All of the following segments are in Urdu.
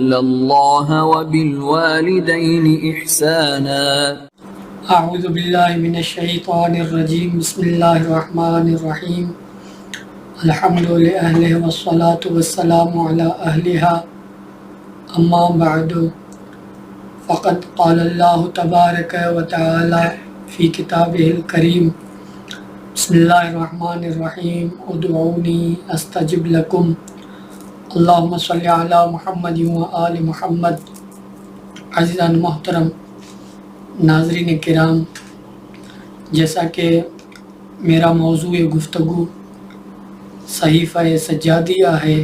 إلا الله وبالوالدين إحسانا. اعوذ باللہ من الشیطان الرجیم. بسم اللہ الرحمن الرحیم. الحمد للہ والصلاة والسلام علی اہلہا. اما بعد فقد قال اللہ تبارک و تعالی فی کتابہ الکریم. بسم اللہ الرحمن الرحیم. ادعونی استجب لکم. اللہم صلی علی محمد و آل محمد. عزیزان محترم ناظرین کرام، جیسا کہ میرا موضوع گفتگو صحیفہ سجادیہ ہے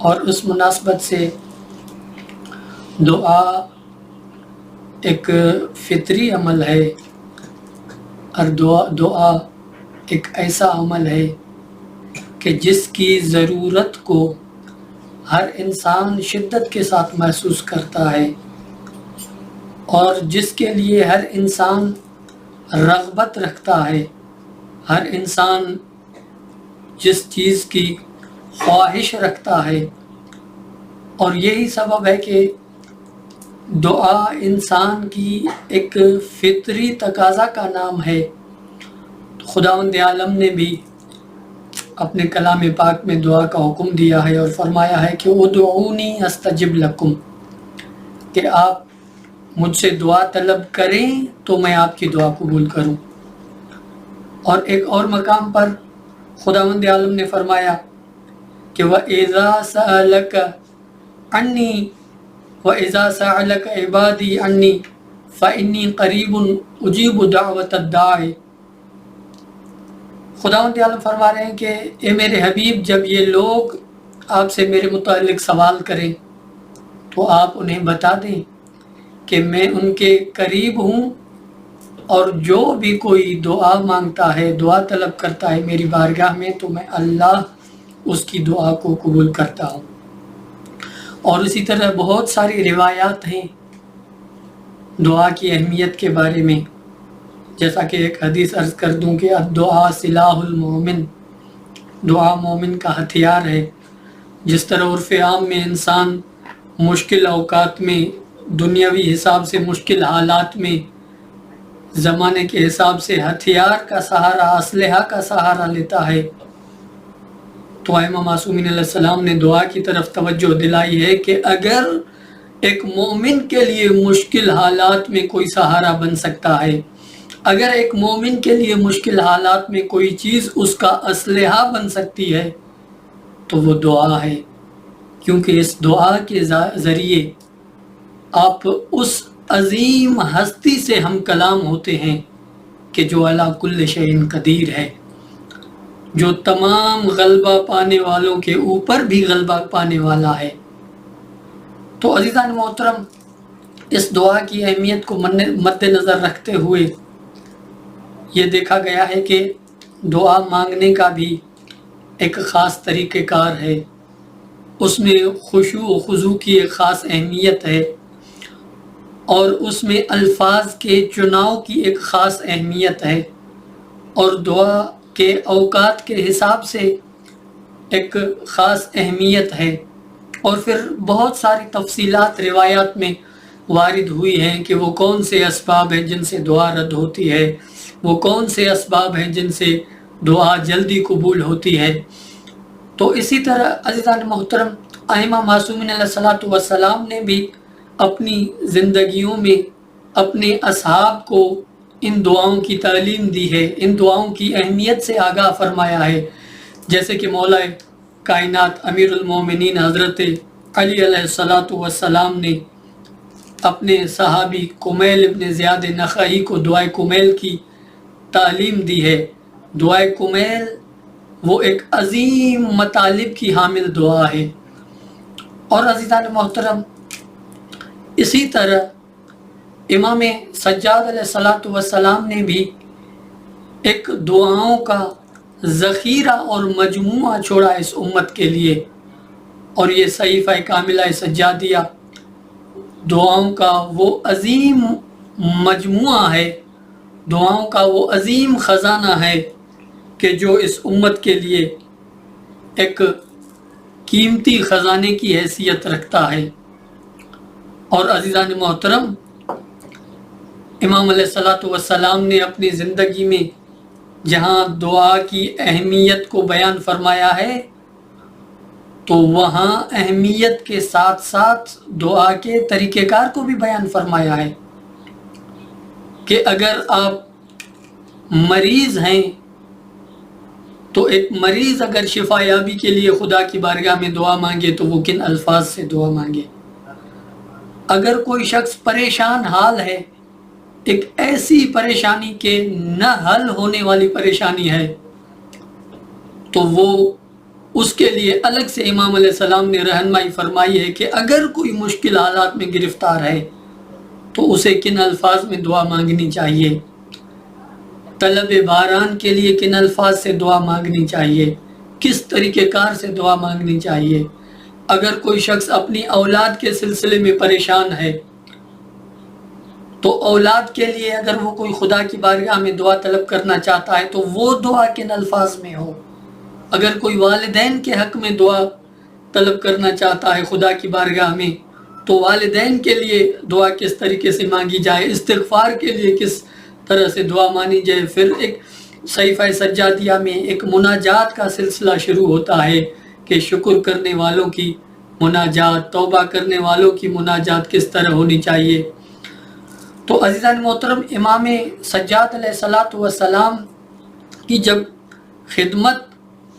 اور اس مناسبت سے دعا ایک فطری عمل ہے، اور دعا ایک ایسا عمل ہے کہ جس کی ضرورت کو ہر انسان شدت کے ساتھ محسوس کرتا ہے، اور جس کے لیے ہر انسان رغبت رکھتا ہے، ہر انسان جس چیز کی خواہش رکھتا ہے. اور یہی سبب ہے کہ دعا انسان کی ایک فطری تقاضا کا نام ہے. خداوند عالم نے بھی اپنے کلام پاک میں دعا کا حکم دیا ہے اور فرمایا ہے کہ ادعونی استجب لکم، کہ آپ مجھ سے دعا طلب کریں تو میں آپ کی دعا قبول کروں. اور ایک اور مقام پر خداوند عالم نے فرمایا کہ وَإِذَا سَأَلَكَ عَنِّي وَإِذَا سَأَلَكَ عِبَادِي عَنِّي فَإِنِّي قَرِيبٌ أُجِيبُ دَعْوَةَ الدَّاعِ. خداوند عالم فرما رہے ہیں کہ اے میرے حبیب، جب یہ لوگ آپ سے میرے متعلق سوال کریں تو آپ انہیں بتا دیں کہ میں ان کے قریب ہوں، اور جو بھی کوئی دعا مانگتا ہے، دعا طلب کرتا ہے میری بارگاہ میں، تو میں اللہ اس کی دعا کو قبول کرتا ہوں. اور اسی طرح بہت ساری روایات ہیں دعا کی اہمیت کے بارے میں، جیسا کہ ایک حدیث عرض کر دوں کہ الدعاء سلاح المومن، دعا مومن کا ہتھیار ہے. جس طرح عرف عام میں انسان مشکل اوقات میں، دنیاوی حساب سے مشکل حالات میں، زمانے کے حساب سے ہتھیار کا سہارا، اسلحہ کا سہارا لیتا ہے، تو ائمہ معصومین علیہ السلام نے دعا کی طرف توجہ دلائی ہے کہ اگر ایک مومن کے لیے مشکل حالات میں کوئی سہارا بن سکتا ہے، اگر ایک مومن کے لیے مشکل حالات میں کوئی چیز اس کا اسلحہ بن سکتی ہے تو وہ دعا ہے. کیونکہ اس دعا کے ذریعے آپ اس عظیم ہستی سے ہم کلام ہوتے ہیں کہ جو علی کل شیء قدیر ہے، جو تمام غلبہ پانے والوں کے اوپر بھی غلبہ پانے والا ہے. تو عزیزان محترم، اس دعا کی اہمیت کو مد نظر رکھتے ہوئے یہ دیکھا گیا ہے کہ دعا مانگنے کا بھی ایک خاص طریقہ کار ہے. اس میں خشوع و خضوع کی ایک خاص اہمیت ہے، اور اس میں الفاظ کے چناؤ کی ایک خاص اہمیت ہے، اور دعا کے اوقات کے حساب سے ایک خاص اہمیت ہے. اور پھر بہت ساری تفصیلات روایات میں وارد ہوئی ہیں کہ وہ کون سے اسباب ہیں جن سے دعا رد ہوتی ہے، وہ کون سے اسباب ہیں جن سے دعا جلدی قبول ہوتی ہے. تو اسی طرح عزیزان محترم، ائمہ معصومین علیہ السلام نے بھی اپنی زندگیوں میں اپنے اصحاب کو ان دعاؤں کی تعلیم دی ہے، ان دعاؤں کی اہمیت سے آگاہ فرمایا ہے. جیسے کہ مولا کائنات امیر المومنین حضرت علی علیہ السلام نے اپنے صحابی کمیل ابن زیاد نخعی کو دعائے کمیل کی تعلیم دی ہے. دعائے کمیل وہ ایک عظیم مطالب کی حامل دعا ہے. اور عزیزان محترم، اسی طرح امام سجاد علیہ السلام نے بھی ایک دعاؤں کا ذخیرہ اور مجموعہ چھوڑا اس امت کے لیے، اور یہ صحیفہ کاملہ سجادیہ دعاؤں کا وہ عظیم مجموعہ ہے، دعاؤں کا وہ عظیم خزانہ ہے کہ جو اس امت کے لیے ایک قیمتی خزانے کی حیثیت رکھتا ہے۔ اور عزیزان محترم، امام علیہ الصلوۃ والسلام نے اپنی زندگی میں جہاں دعا کی اہمیت کو بیان فرمایا ہے تو وہاں اہمیت کے ساتھ ساتھ دعا کے طریقہ کار کو بھی بیان فرمایا ہے کہ اگر آپ مریض ہیں تو ایک مریض اگر شفا یابی کے لیے خدا کی بارگاہ میں دعا مانگے تو وہ کن الفاظ سے دعا مانگے۔ اگر کوئی شخص پریشان حال ہے، ایک ایسی پریشانی کے نہ حل ہونے والی پریشانی ہے، تو وہ اس کے لیے الگ سے امام علیہ السلام نے رہنمائی فرمائی ہے کہ اگر کوئی مشکل حالات میں گرفتار ہے تو اسے کن الفاظ میں دعا مانگنی چاہیے، طلب باران کے لیے کن الفاظ سے دعا مانگنی چاہیے، کس طریقہ کار سے دعا مانگنی چاہیے۔ اگر کوئی شخص اپنی اولاد کے سلسلے میں پریشان ہے تو اولاد کے لیے اگر وہ کوئی خدا کی بارگاہ میں دعا طلب کرنا چاہتا ہے تو وہ دعا کن الفاظ میں ہو۔ اگر کوئی والدین کے حق میں دعا طلب کرنا چاہتا ہے خدا کی بارگاہ میں تو والدین کے لیے دعا کس طریقے سے مانگی جائے، استغفار کے لیے کس طرح سے دعا مانی جائے۔ پھر ایک صحیفہ سجادیہ میں ایک مناجات کا سلسلہ شروع ہوتا ہے کہ شکر کرنے والوں کی مناجات، توبہ کرنے والوں کی مناجات کس طرح ہونی چاہیے۔ تو عزیزان محترم، امام سجاد علیہ الصلوۃ والسلام کی جب خدمت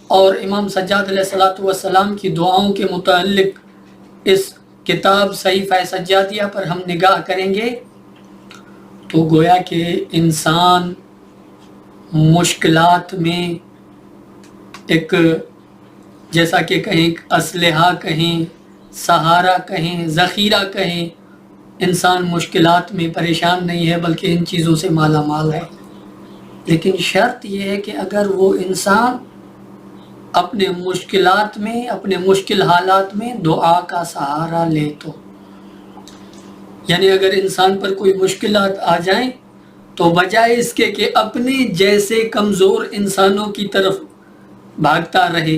اور امام سجاد علیہ الصلوۃ والسلام کی دعاؤں کے متعلق اس کتاب صحیفہ سجادیہ پر ہم نگاہ کریں گے تو گویا کہ انسان مشکلات میں ایک جیسا کہ کہیں اسلحہ کہیں، سہارا کہیں، ذخیرہ کہیں، انسان مشکلات میں پریشان نہیں ہے بلکہ ان چیزوں سے مالا مال ہے۔ لیکن شرط یہ ہے کہ اگر وہ انسان اپنے مشکلات میں، اپنے مشکل حالات میں دعا کا سہارا لے تو، یعنی اگر انسان پر کوئی مشکلات آ جائیں تو بجائے اس کے کہ اپنے جیسے کمزور انسانوں کی طرف بھاگتا رہے،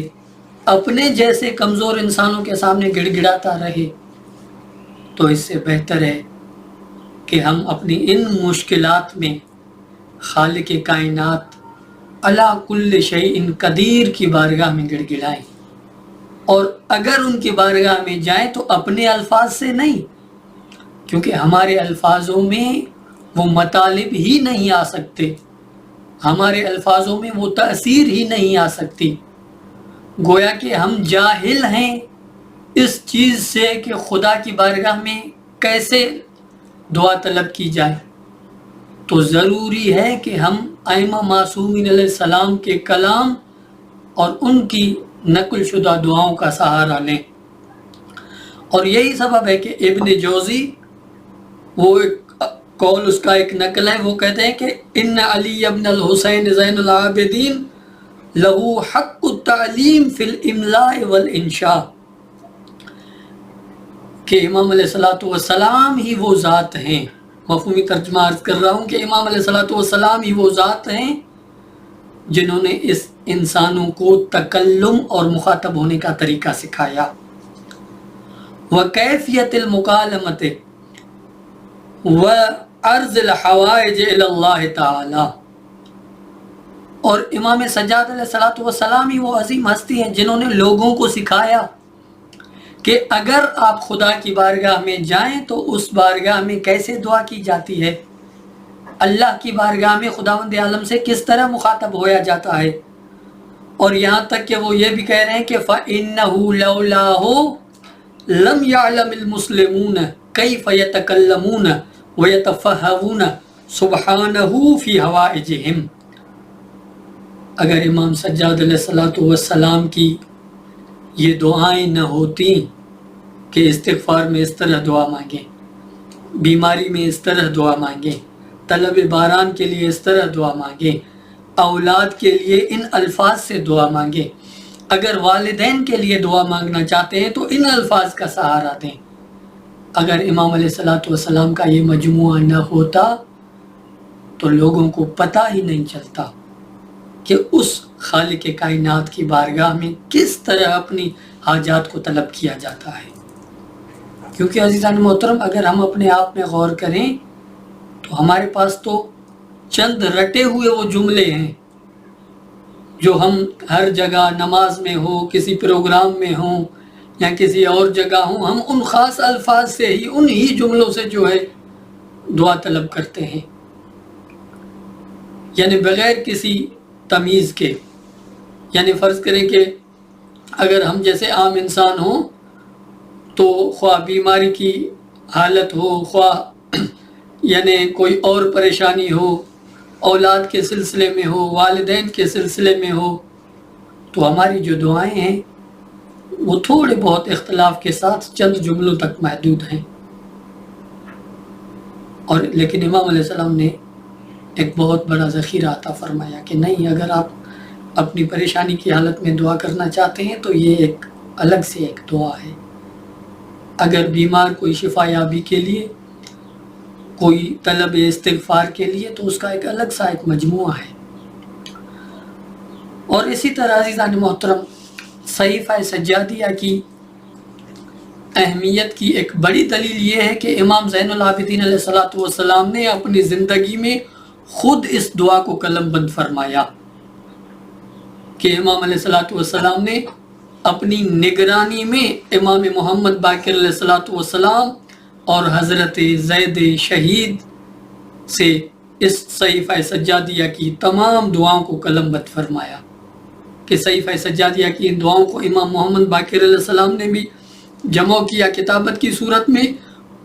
اپنے جیسے کمزور انسانوں کے سامنے گڑ گڑاتا رہے، تو اس سے بہتر ہے کہ ہم اپنی ان مشکلات میں خالق کائنات علی کل شیء قدیر کی بارگاہ میں گڑ گڑائیں، اور اگر ان کی بارگاہ میں جائیں تو اپنے الفاظ سے نہیں، کیونکہ ہمارے الفاظوں میں وہ مطالب ہی نہیں آ سکتے، ہمارے الفاظوں میں وہ تأثیر ہی نہیں آ سکتی۔ گویا کہ ہم جاہل ہیں اس چیز سے کہ خدا کی بارگاہ میں کیسے دعا طلب کی جائے۔ تو ضروری ہے کہ ہم ائمہ معصومین علیہ السلام کے کلام اور ان کی نقل شدہ دعاؤں کا سہارا لیں۔ اور یہی سبب ہے کہ ابن جوزی، وہ ایک قول اس کا ایک نقل ہے، وہ کہتے ہیں کہ ان علی ابن الحسین زین العابدین لہو حق التعلیم فی الاملاء والانشاء، کہ امام علیہ الصلوۃ والسلام ہی وہ ذات ہیں، مفہومی ترجمہ عرض کر رہا ہوں کہ امام علیہ الصلوۃ والسلام ہی وہ ذات ہیں جنہوں نے اس انسانوں کو تکلم اور مخاطب ہونے کا طریقہ سکھایا۔ وکیفیت المکالمت وعرض الحوائج الی اللہ تعالی، اور امام سجاد علیہ الصلوۃ والسلام ہی وہ عظیم ہستی ہیں جنہوں نے لوگوں کو سکھایا کہ اگر آپ خدا کی بارگاہ میں جائیں تو اس بارگاہ میں کیسے دعا کی جاتی ہے، اللہ کی بارگاہ میں خداوند عالم سے کس طرح مخاطب ہویا جاتا ہے۔ اور یہاں تک کہ وہ یہ بھی کہہ رہے ہیں کہ فَإِنَّهُ لَوْلَاهُ لَمْ يَعْلَمِ الْمُسْلِمُونَ كَيْفَ يَتَكَلَّمُونَ وَيَتَفَهَّمُونَ سُبْحَانَهُ فِي حَوَائِجِهِمْ۔ اگر امام سجاد علیہ الصلوۃ والسلام کی یہ دعائیں نہ ہوتی کہ استغفار میں اس طرح دعا مانگیں، بیماری میں اس طرح دعا مانگیں، طلب باران کے لیے اس طرح دعا مانگیں، اولاد کے لیے ان الفاظ سے دعا مانگیں، اگر والدین کے لیے دعا مانگنا چاہتے ہیں تو ان الفاظ کا سہارا دیں۔ اگر امام علیہ الصلوۃ والسلام کا یہ مجموعہ نہ ہوتا تو لوگوں کو پتہ ہی نہیں چلتا کہ اس خالق کائنات کی بارگاہ میں کس طرح اپنی حاجات کو طلب کیا جاتا ہے۔ کیونکہ عزیزان محترم اگر ہم اپنے آپ میں غور کریں تو ہمارے پاس تو چند رٹے ہوئے وہ جملے ہیں جو ہم ہر جگہ نماز میں ہو، کسی پروگرام میں ہوں یا کسی اور جگہ ہوں، ہم ان خاص الفاظ سے ہی انہی جملوں سے جو ہے دعا طلب کرتے ہیں، یعنی بغیر کسی تمیز کے۔ یعنی فرض کریں کہ اگر ہم جیسے عام انسان ہوں تو خواہ بیماری کی حالت ہو، خواہ یعنی کوئی اور پریشانی ہو، اولاد کے سلسلے میں ہو، والدین کے سلسلے میں ہو، تو ہماری جو دعائیں ہیں وہ تھوڑے بہت اختلاف کے ساتھ چند جملوں تک محدود ہیں۔ اور لیکن امام علیہ السلام نے ایک بہت بڑا ذخیرہ عطا فرمایا کہ نہیں، اگر آپ اپنی پریشانی کی حالت میں دعا کرنا چاہتے ہیں تو یہ ایک الگ سے ایک دعا ہے۔ اگر بیمار کوئی شفا یابی کے لیے، کوئی طلب استغفار کے لیے، تو اس کا ایک الگ سا ایک مجموعہ ہے۔ اور اسی طرح عزیزان محترم صحیفہ سجادیہ کی اہمیت کی ایک بڑی دلیل یہ ہے کہ امام زین العابدین علیہ السلام نے اپنی زندگی میں خود اس دعا کو قلم بند فرمایا کہ امام علیہ السلام نے اپنی نگرانی میں امام محمد باقر علیہ السلام اور حضرت زید شہید سے اس صحیفہ سجادیہ کی تمام دعاؤں کو قلم بند فرمایا کہ صحیفہ سجادیہ کی ان دعاؤں کو امام محمد باقر علیہ السلام نے بھی جمع کیا کتابت کی صورت میں،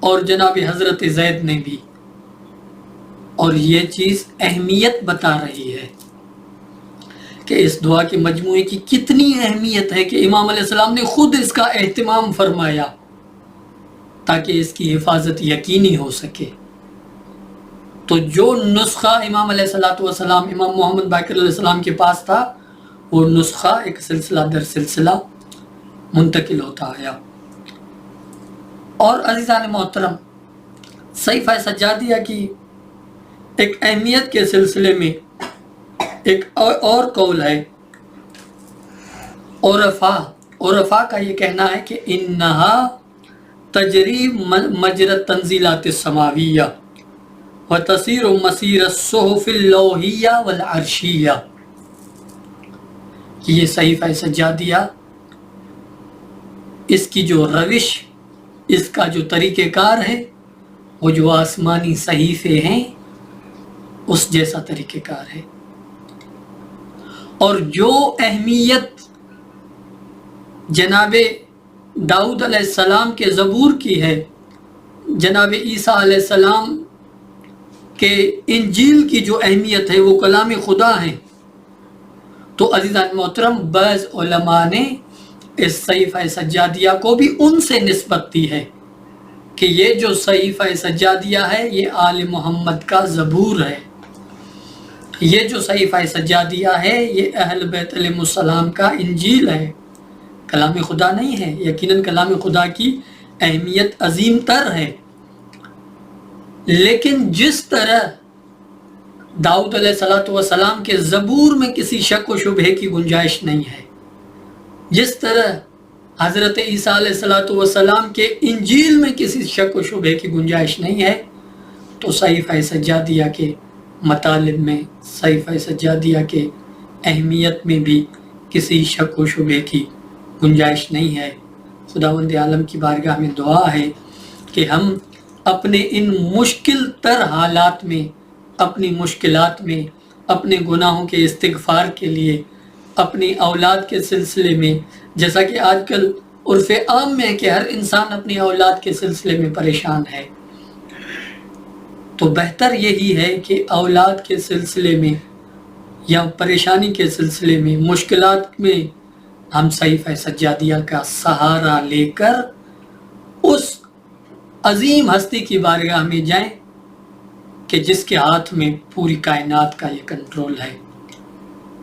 اور جناب حضرت زید نے بھی۔ اور یہ چیز اہمیت بتا رہی ہے کہ اس دعا کے مجموعے کی کتنی اہمیت ہے کہ امام علیہ السلام نے خود اس کا اہتمام فرمایا تاکہ اس کی حفاظت یقینی ہو سکے۔ تو جو نسخہ امام علیہ السلام امام محمد باقر علیہ السلام کے پاس تھا، وہ نسخہ ایک سلسلہ در سلسلہ منتقل ہوتا آیا۔ اور عزیزان محترم صحیفہ سجادیہ کی ایک اہمیت کے سلسلے میں ایک اور قول ہے عرفاء کا یہ کہنا ہے کہ انہا تجری مجرى التنزیلات السماویہ وتصیر مسیر الصحف اللوحیہ والعرشیہ۔ یہ صحیفہ سجادیہ، اس کی جو روش، اس کا جو طریقہ کار ہے، وہ جو آسمانی صحیفے ہیں اس جیسا طریقہ کار ہے۔ اور جو اہمیت جناب داؤد علیہ السلام کے زبور کی ہے، جناب عیسیٰ علیہ السلام کے انجیل کی جو اہمیت ہے وہ کلام خدا ہے، تو عزیزان محترم بعض علماء نے اس صحیفہ سجادیہ کو بھی ان سے نسبت دی ہے کہ یہ جو صحیفہ سجادیہ ہے یہ آل محمد کا زبور ہے، یہ جو صحیفہ سجادیہ ہے یہ اہل بیت علیہ السلام کا انجیل ہے، کلام خدا نہیں ہے۔ یقیناً کلام خدا کی اہمیت عظیم تر ہے، لیکن جس طرح داؤد علیہ السلام کے زبور میں کسی شک و شبہ کی گنجائش نہیں ہے، جس طرح حضرت عیسیٰ علیہ السلام کے انجیل میں کسی شک و شبہ کی گنجائش نہیں ہے، تو صحیفہ سجادیہ کے مطالب میں، صحیفہ سجادیہ کے اہمیت میں بھی کسی شک و شبہ کی گنجائش نہیں ہے۔ خداوند عالم کی بارگاہ میں دعا ہے کہ ہم اپنے ان مشکل تر حالات میں، اپنی مشکلات میں، اپنے گناہوں کے استغفار کے لیے، اپنی اولاد کے سلسلے میں، جیسا کہ آج کل عرف عام میں ہے کہ ہر انسان اپنی اولاد کے سلسلے میں پریشان ہے، تو بہتر یہی ہے کہ اولاد کے سلسلے میں یا پریشانی کے سلسلے میں، مشکلات میں ہم صحیفہ سجادیہ کا سہارا لے کر اس عظیم ہستی کی بارگاہ میں جائیں کہ جس کے ہاتھ میں پوری کائنات کا یہ کنٹرول ہے۔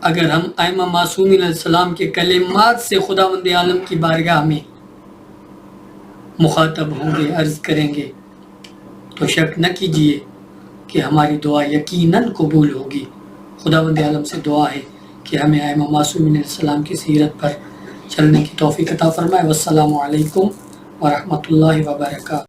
اگر ہم ائمہ معصومین علیہ السلام کے کلمات سے خداوند عالم کی بارگاہ میں مخاطب ہوں گے، عرض کریں گے، تو شک نہ کیجئے کہ ہماری دعا یقیناً قبول ہوگی۔ خداوند عالم سے دعا ہے کہ ہمیں ائمہ معصومین علیہ السلام کی سیرت پر چلنے کی توفیق عطا فرمائے۔ والسلام علیکم ورحمۃ اللہ وبرکاتہ۔